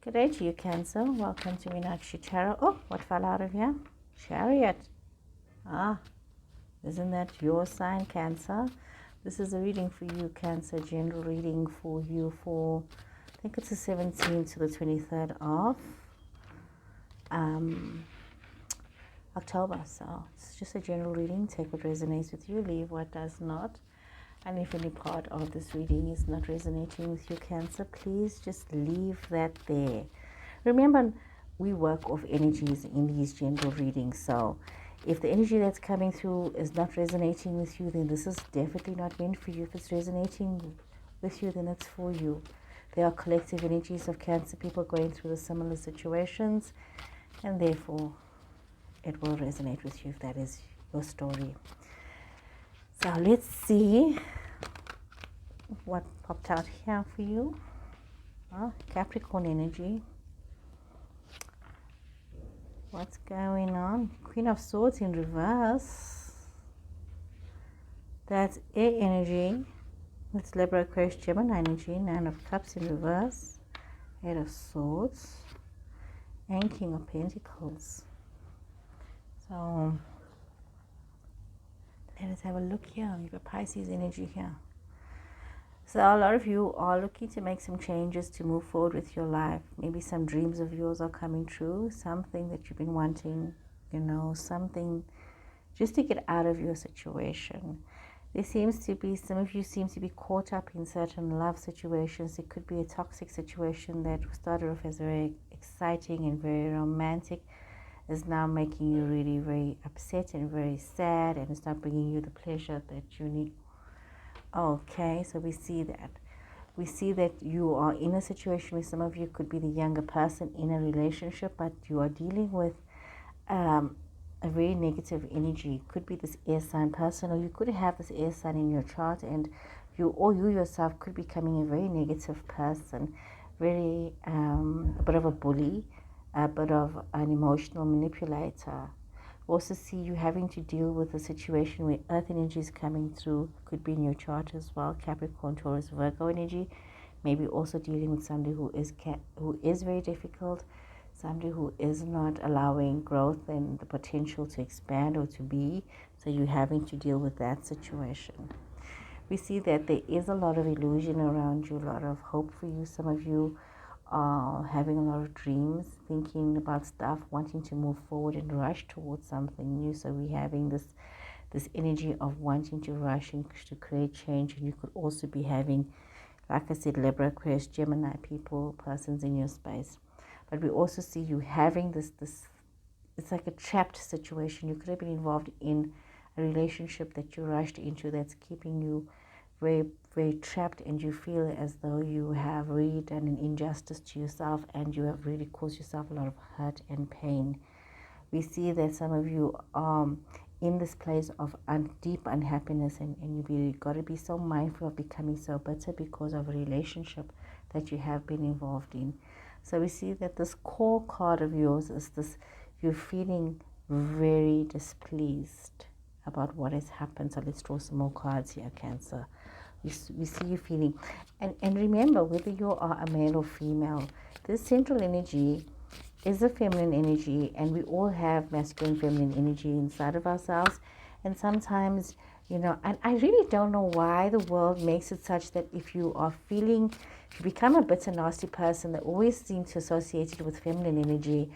Good day to you, Cancer. Welcome to Meenakshi Tarot. Oh, what fell out of here? Chariot. Ah, isn't that your sign, Cancer? This is a reading for you, Cancer. General reading for you for, I think it's the 17th to the 23rd of October. So it's just a general reading. Take what resonates with you, leave what does not. And if any part of this reading is not resonating with you, Cancer, please just leave that there. Remember, we work off energies in these general readings. So if the energy that's coming through is not resonating with you, then this is definitely not meant for you. If it's resonating with you, then it's for you. There are collective energies of Cancer people going through the similar situations, and therefore it will resonate with you if that is your story. So let's see what popped out here for you. Capricorn energy. What's going on? Queen of Swords in reverse. That's air energy. That's Libra, Aquarius, Gemini energy. Nine of Cups in reverse. Eight of Swords. And King of Pentacles. So let us have a look here. We've got Pisces energy here. So a lot of you are looking to make some changes to move forward with your life. Maybe some dreams of yours are coming true. Something that you've been wanting, something just to get out of your situation. There seems to be, some of you seem to be caught up in certain love situations. It could be a toxic situation that started off as very exciting and very romantic, is now making you really very upset and very sad, and it's not bringing you the pleasure that you need. Okay, so we see that. We see that you are in a situation where some of you could be the younger person in a relationship, but you are dealing with a very negative energy. Could be this air sign person, or you could have this air sign in your chart, and you yourself could be becoming a very negative person, very a bit of a bully, a bit of an emotional manipulator. We also see you having to deal with a situation where earth energy is coming through. Could be in your chart as well. Capricorn, Taurus, Virgo energy. Maybe also dealing with somebody who is very difficult, somebody who is not allowing growth and the potential to expand or to be. So you're having to deal with that situation. We see that there is a lot of illusion around you, a lot of hope for you. Some of you are having a lot of dreams, thinking about stuff, wanting to move forward and rush towards something new. So we're having this energy of wanting to rush and to create change. And you could also be having, like I said, Libra, Aquarius, Gemini persons in your space. But we also see you having this it's like a trapped situation. You could have been involved in a relationship that you rushed into that's keeping you very, very trapped, and you feel as though you have really done an injustice to yourself, and you have really caused yourself a lot of hurt and pain. We see that some of you are in this place of deep unhappiness, and you've got to be so mindful of becoming so bitter because of a relationship that you have been involved in. So we see that this core card of yours is this: you're feeling very displeased about what has happened. So let's draw some more cards here, Cancer. We see you feeling, and remember, whether you are a male or female, this central energy is a feminine energy, and we all have masculine, feminine energy inside of ourselves. And sometimes, and I really don't know why the world makes it such that if you become a bitter, nasty person, they always seem to associate it with feminine energy,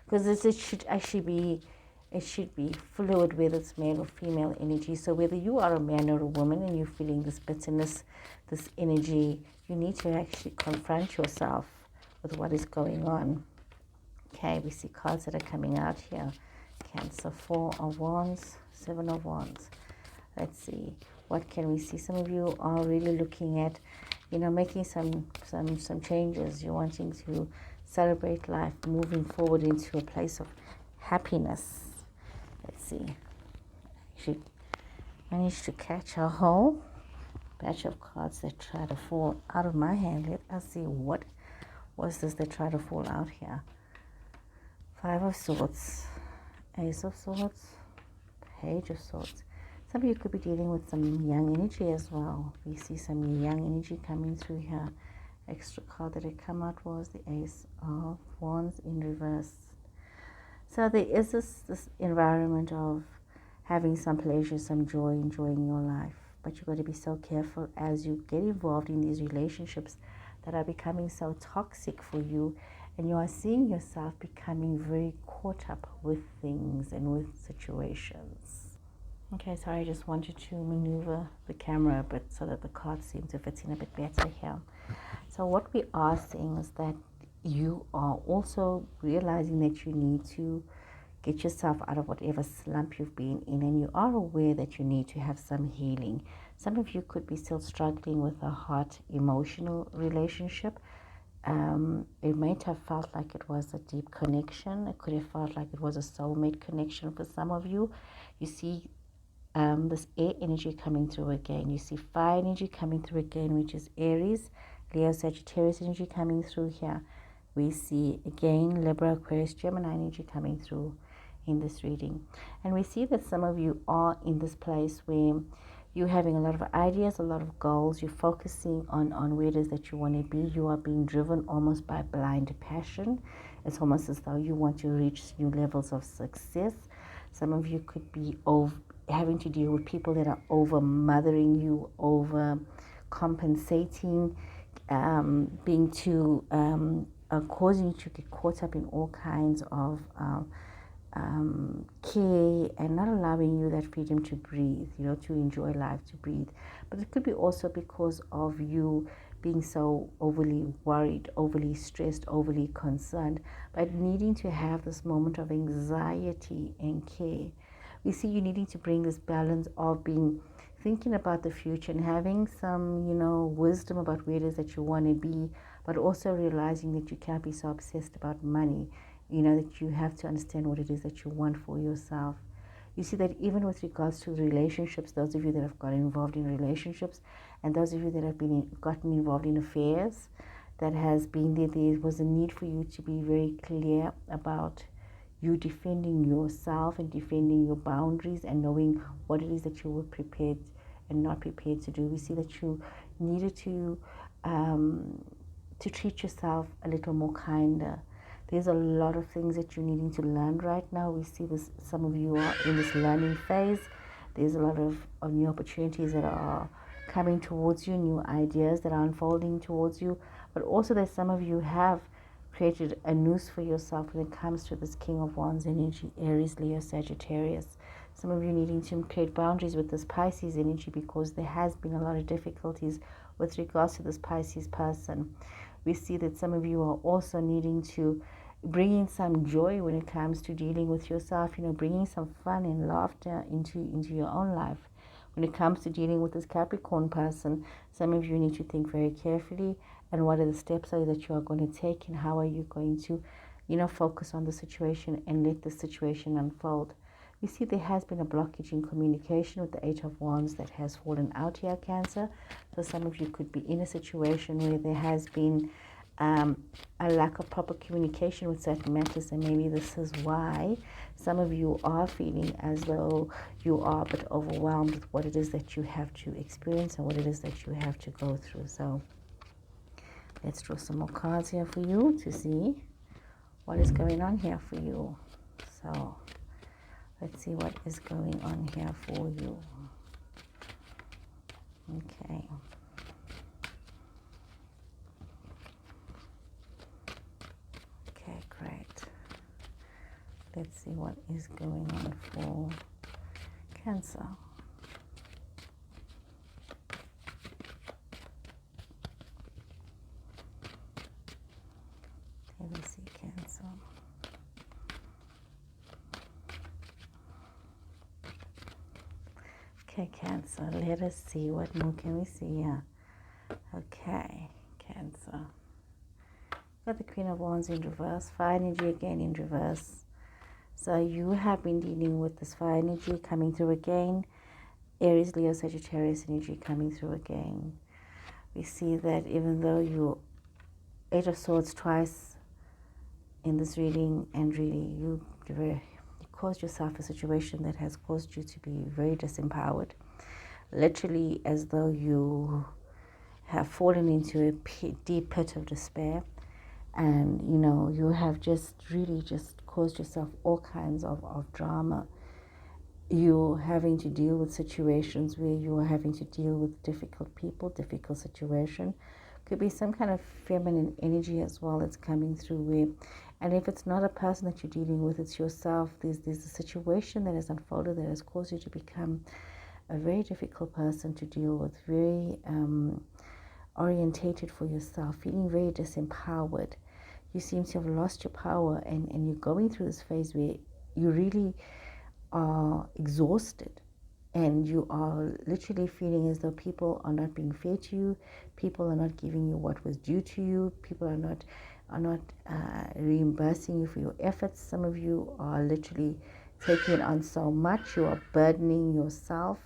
because it should actually be, it should be fluid, whether it's male or female energy. So whether you are a man or a woman and you're feeling this bitterness, this energy, you need to actually confront yourself with what is going on. Okay, we see cards that are coming out here. Cancer, 4 of Wands, 7 of Wands. Let's see, what can we see? Some of you are really looking at, making some changes. You're wanting to celebrate life, moving forward into a place of happiness. Let's see. I should manage to catch a whole batch of cards that try to fall out of my hand. Let us see, what was this that tried to fall out here? 5 of Swords, Ace of Swords, Page of Swords. Some of you could be dealing with some young energy as well. We see some young energy coming through here. Extra card that had come out was the Ace of Wands in reverse. So there is this environment of having some pleasure, some joy, enjoying your life. But you've got to be so careful as you get involved in these relationships that are becoming so toxic for you, and you are seeing yourself becoming very caught up with things and with situations. Okay, sorry, I just wanted to maneuver the camera a bit so that the cards seem to fit in a bit better here. So what we are seeing is that you are also realizing that you need to get yourself out of whatever slump you've been in, and you are aware that you need to have some healing. Some of you could be still struggling with a heart emotional relationship. It might have felt like it was a deep connection. It could have felt like it was a soulmate connection for some of you. You see this air energy coming through again. You see fire energy coming through again, which is Aries, Leo, Sagittarius energy coming through here. We see again Libra, Aquarius, Gemini energy coming through in this reading. And we see that some of you are in this place where you're having a lot of ideas, a lot of goals. You're focusing on where it is that you want to be. You are being driven almost by blind passion. It's almost as though you want to reach new levels of success. Some of you could be having to deal with people that are over mothering you, over compensating, being too causing you to get caught up in all kinds of care and not allowing you that freedom to breathe, to enjoy life, to breathe. But it could be also because of you being so overly worried, overly stressed, overly concerned, but needing to have this moment of anxiety and care. We see you needing to bring this balance of thinking about the future and having some, wisdom about where it is that you want to be, but also realizing that you can't be so obsessed about money. That you have to understand what it is that you want for yourself. You see that even with regards to relationships, those of you that have gotten involved in relationships and those of you that have gotten involved in affairs, there was a need for you to be very clear about you defending yourself and defending your boundaries and knowing what it is that you were prepared and not prepared to do. We see that you needed to treat yourself a little more kinder. There's a lot of things that you're needing to learn right now. We see this, some of you are in this learning phase. There's a lot of new opportunities that are coming towards you, new ideas that are unfolding towards you. But also that some of you have created a noose for yourself when it comes to this King of Wands energy, Aries, Leo, Sagittarius. Some of you needing to create boundaries with this Pisces energy because there has been a lot of difficulties with regards to this Pisces person. We see that some of you are also needing to bring in some joy when it comes to dealing with yourself, bringing some fun and laughter into your own life. When it comes to dealing with this Capricorn person, some of you need to think very carefully and what are the steps that you are going to take and how are you going to, focus on the situation and let the situation unfold. We see there has been a blockage in communication with the Eight of Wands that has fallen out here, Cancer. So some of you could be in a situation where there has been a lack of proper communication with certain matters, and maybe this is why some of you are feeling as though you are a bit overwhelmed with what it is that you have to experience and what it is that you have to go through. So let's draw some more cards here for you to see what is going on here for you. So let's see what is going on here for you. Okay. Okay, great. Let's see what is going on for Cancer. Okay, let's see Cancer. Okay, Cancer, let us see what more can we see here. Okay, Cancer. Got the Queen of Wands in reverse, fire energy again in reverse. So you have been dealing with this fire energy coming through again. Aries, Leo, Sagittarius energy coming through again. We see that even though you Eight of Swords twice in this reading, and really you caused yourself a situation that has caused you to be very disempowered. Literally as though you have fallen into a deep pit of despair, and you have just really just caused yourself all kinds of drama. You're having to deal with situations where you are having to deal with difficult people, difficult situation. Could be some kind of feminine energy as well that's coming through where, and if it's not a person that you're dealing with, it's yourself. There's a situation that has unfolded that has caused you to become a very difficult person to deal with, very orientated for yourself, feeling very disempowered. You seem to have lost your power, and you're going through this phase where you really are exhausted, and you are literally feeling as though people are not being fair to you, people are not giving you what was due to you, people are not reimbursing you for your efforts. Some of you are literally taking on so much, you are burdening yourself,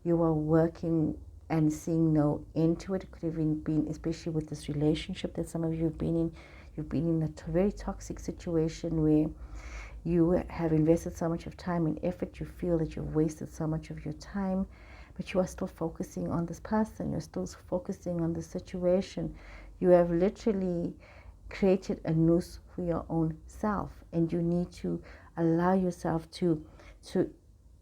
you are working and seeing no end to it. It could have even been, especially with this relationship that some of you have been in, you've been in a very toxic situation where you have invested so much of time and effort, you feel that you've wasted so much of your time, but you are still focusing on this person, you're still focusing on the situation. You have literally created a noose for your own self, and you need to allow yourself to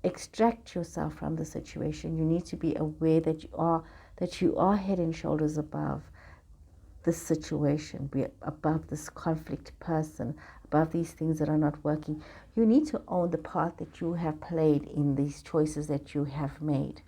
extract yourself from the situation. You need to be aware that you are head and shoulders above this situation, be above this conflict person, above these things that are not working. You need to own the part that you have played in these choices that you have made.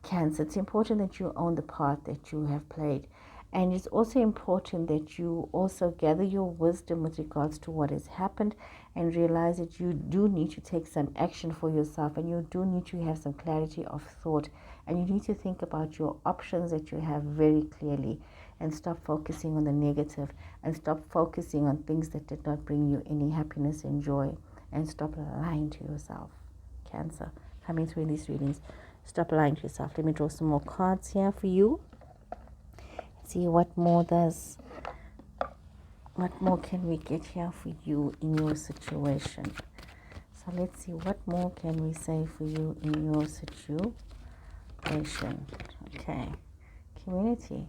Cancer, it's important that you own the part that you have played. And it's also important that you also gather your wisdom with regards to what has happened and realize that you do need to take some action for yourself, and you do need to have some clarity of thought, and you need to think about your options that you have very clearly, and stop focusing on the negative, and stop focusing on things that did not bring you any happiness and joy, and stop lying to yourself. Cancer, coming through in these readings, stop lying to yourself. Let me draw some more cards here for you. See what more can we get here for you in your situation. So let's see, what more can we say for you in your situation. Okay, community.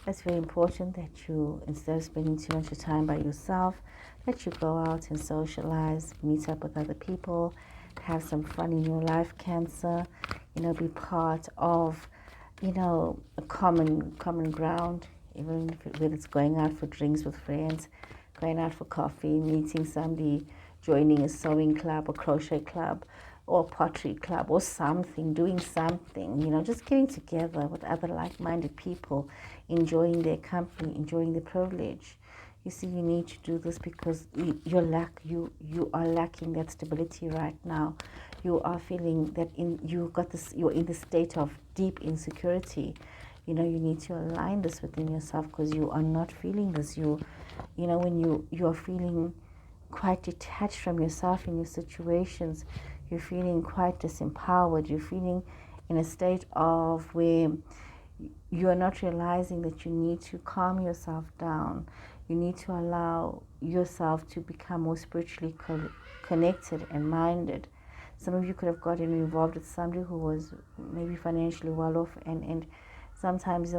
It's very important that you, instead of spending too much time by yourself, that you go out and socialize, meet up with other people, have some fun in your life, Cancer. Be part of a common ground, even when it's going out for drinks with friends, going out for coffee, meeting somebody, joining a sewing club or crochet club or pottery club or something, doing something, just getting together with other like-minded people, enjoying their company, enjoying the privilege. You see, you need to do this because you are lacking that stability right now. You are feeling that you're in this state of deep insecurity. You need to align this within yourself, because you are not feeling this. When you are feeling quite detached from yourself in your situations, you're feeling quite disempowered. You're feeling in a state of where you are not realizing that you need to calm yourself down. You need to allow yourself to become more spiritually connected and minded. Some of you could have gotten involved with somebody who was maybe financially well off, and sometimes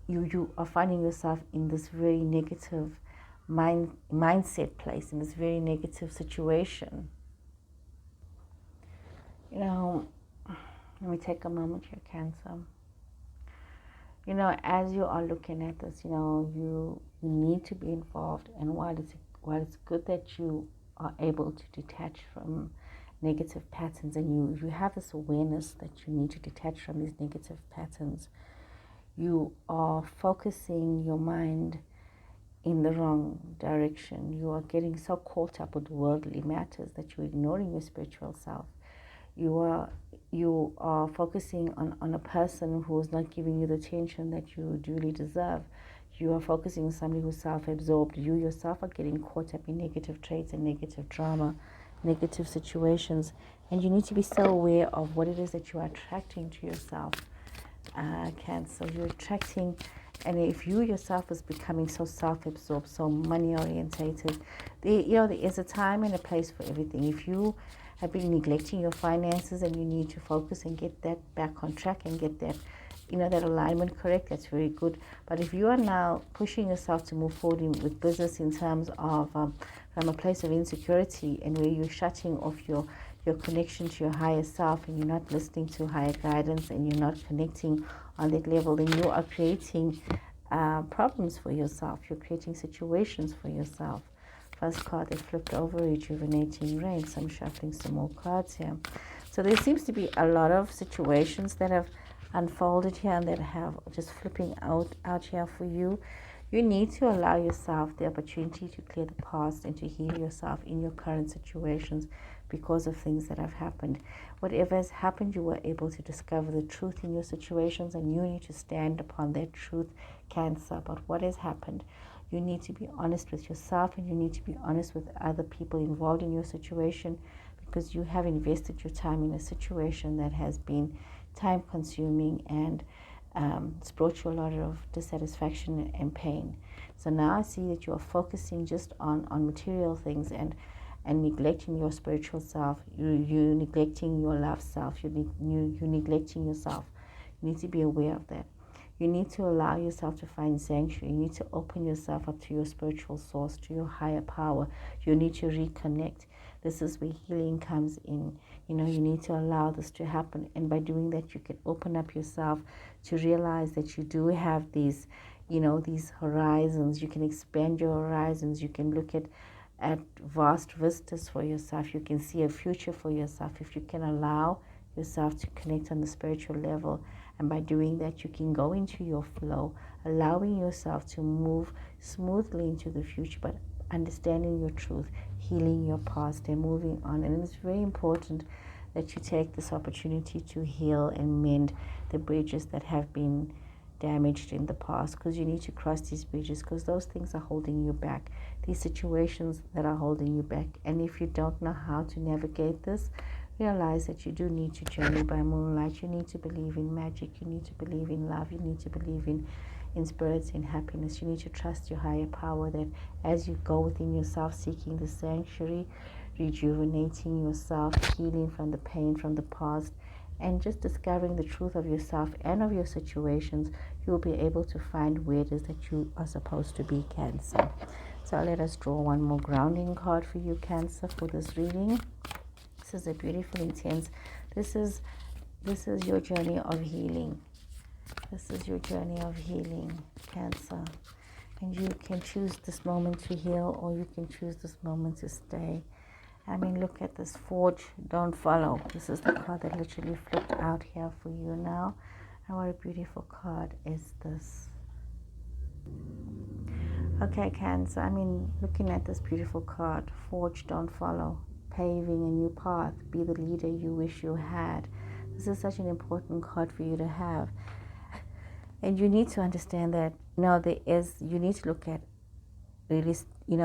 you are finding yourself in this very negative mindset place, in this very negative situation. Let me take a moment here, Cancer. As you are looking at this, you need to be involved, and while it's good that you are able to detach from negative patterns, and you have this awareness that you need to detach from these negative patterns, you are focusing your mind in the wrong direction. You are getting so caught up with worldly matters that you're ignoring your spiritual self. You are focusing on a person who is not giving you the attention that you duly deserve. You are focusing on somebody who's self-absorbed. You yourself are getting caught up in negative traits and negative drama, negative situations, and you need to be so aware of what it is that you are attracting to yourself. Cancer, you're attracting, and if you yourself is becoming so self-absorbed, so money-orientated, there is a time and a place for everything. If you have been neglecting your finances and you need to focus and get that back on track and get that that alignment correct, that's very good. But if you are now pushing yourself to move forward with business in terms of from a place of insecurity, and where you're shutting off your connection to your higher self, and you're not listening to higher guidance, and you're not connecting on that level, then you are creating problems for yourself. You're creating situations for yourself. First card that flipped over, rejuvenating rain. So I'm shuffling some more cards here. So there seems to be a lot of situations that have unfolded here and that have just flipping out here for you. You need to allow yourself the opportunity to clear the past and to heal yourself in your current situations because of things that have happened. Whatever has happened, you were able to discover the truth in your situations, and you need to stand upon that truth, Cancer. But what has happened, you need to be honest with yourself, and you need to be honest with other people involved in your situation, because you have invested your time in a situation that has been time consuming, and it's brought you a lot of dissatisfaction and pain. So now I see that you are focusing just on material things and neglecting your spiritual self. You're neglecting your love self. You're neglecting yourself. You need to be aware of that. You need to allow yourself to find sanctuary. You need to open yourself up to your spiritual source, to your higher power. You need to reconnect. This is where healing comes in. You need to allow this to happen. And by doing that, you can open up yourself to realize that you do have these, these horizons. You can expand your horizons. You can look at vast vistas for yourself. You can see a future for yourself if you can allow yourself to connect on the spiritual level. And by doing that, you can go into your flow, allowing yourself to move smoothly into the future, but understanding your truth, healing your past, and moving on. And it's very important that you take this opportunity to heal and mend the bridges that have been damaged in the past, because you need to cross these bridges, because those things are holding you back, these situations that are holding you back. And if you don't know how to navigate this, realize that you do need to journey by moonlight. You need to believe in magic. You need to believe in love. You need to believe in spirits and happiness. You need to trust your higher power, that as you go within yourself, seeking the sanctuary, rejuvenating yourself, healing from the pain from the past, and just discovering the truth of yourself and of your situations, you'll be able to find where it is that you are supposed to be, Cancer. So let us draw one more grounding card for you, Cancer, for this reading. This is a beautiful, intense. This is your journey of healing. This is your journey of healing, Cancer. And you can choose this moment to heal, or you can choose this moment to stay. I mean, look at this. Forge, don't follow. This is the card that literally flipped out here for you now. And what a beautiful card is this. Okay, Cancer. I mean, looking at this beautiful card, forge, don't follow. Paving a new path. Be the leader you wish you had. This is such an important card for you to have. And you need to understand that you need to look at really,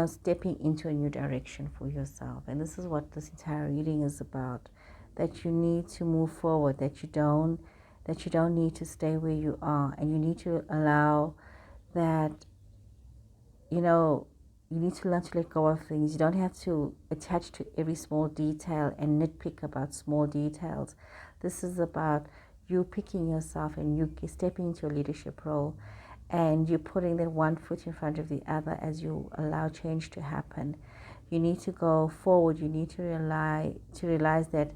stepping into a new direction for yourself. And this is what this entire reading is about, that you need to move forward, that you don't need to stay where you are, and you need to allow that, you need to learn to let go of things. You don't have to attach to every small detail and nitpick about small details. This is about you picking yourself and you stepping into a leadership role, and you're putting that one foot in front of the other as you allow change to happen. You need to go forward. You need to realize that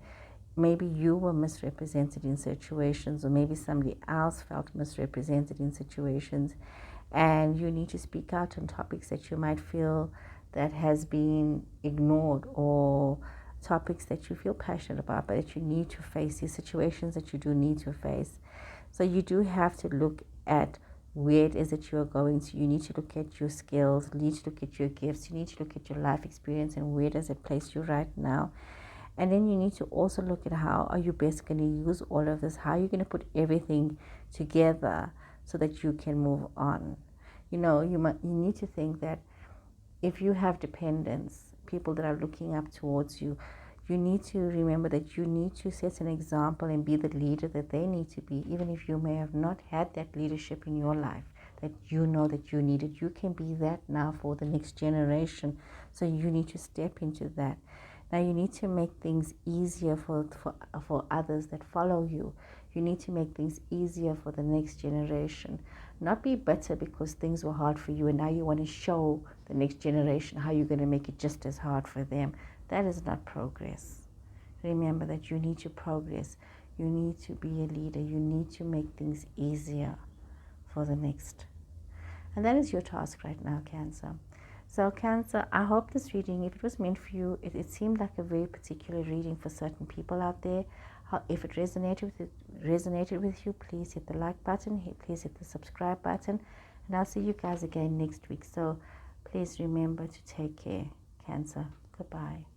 maybe you were misrepresented in situations, or maybe somebody else felt misrepresented in situations, and you need to speak out on topics that you might feel that has been ignored, or topics that you feel passionate about, but that you need to face, these situations that you do need to face. So you do have to look at where it is that you are going to. You need to look at your skills, you need to look at your gifts, you need to look at your life experience, and where does it place you right now. And then you need to also look at how are you best going to use all of this, how are you going to put everything together so that you can move on. You need to think that if you have dependents, people that are looking up towards you, you need to remember that you need to set an example and be the leader that they need to be, even if you may have not had that leadership in your life that you know that you needed. You can be that now for the next generation. So you need to step into that. Now you need to make things easier for others that follow you. You need to make things easier for the next generation. Not be bitter because things were hard for you and now you want to show the next generation how you're going to make it just as hard for them. That is not progress. Remember that you need to progress. You need to be a leader. You need to make things easier for the next. And that is your task right now, Cancer. So Cancer, I hope this reading, if it was meant for you, it seemed like a very particular reading for certain people out there. If it resonated with you, please hit the like button. Please hit the subscribe button. And I'll see you guys again next week. So please remember to take care, Cancer. Goodbye.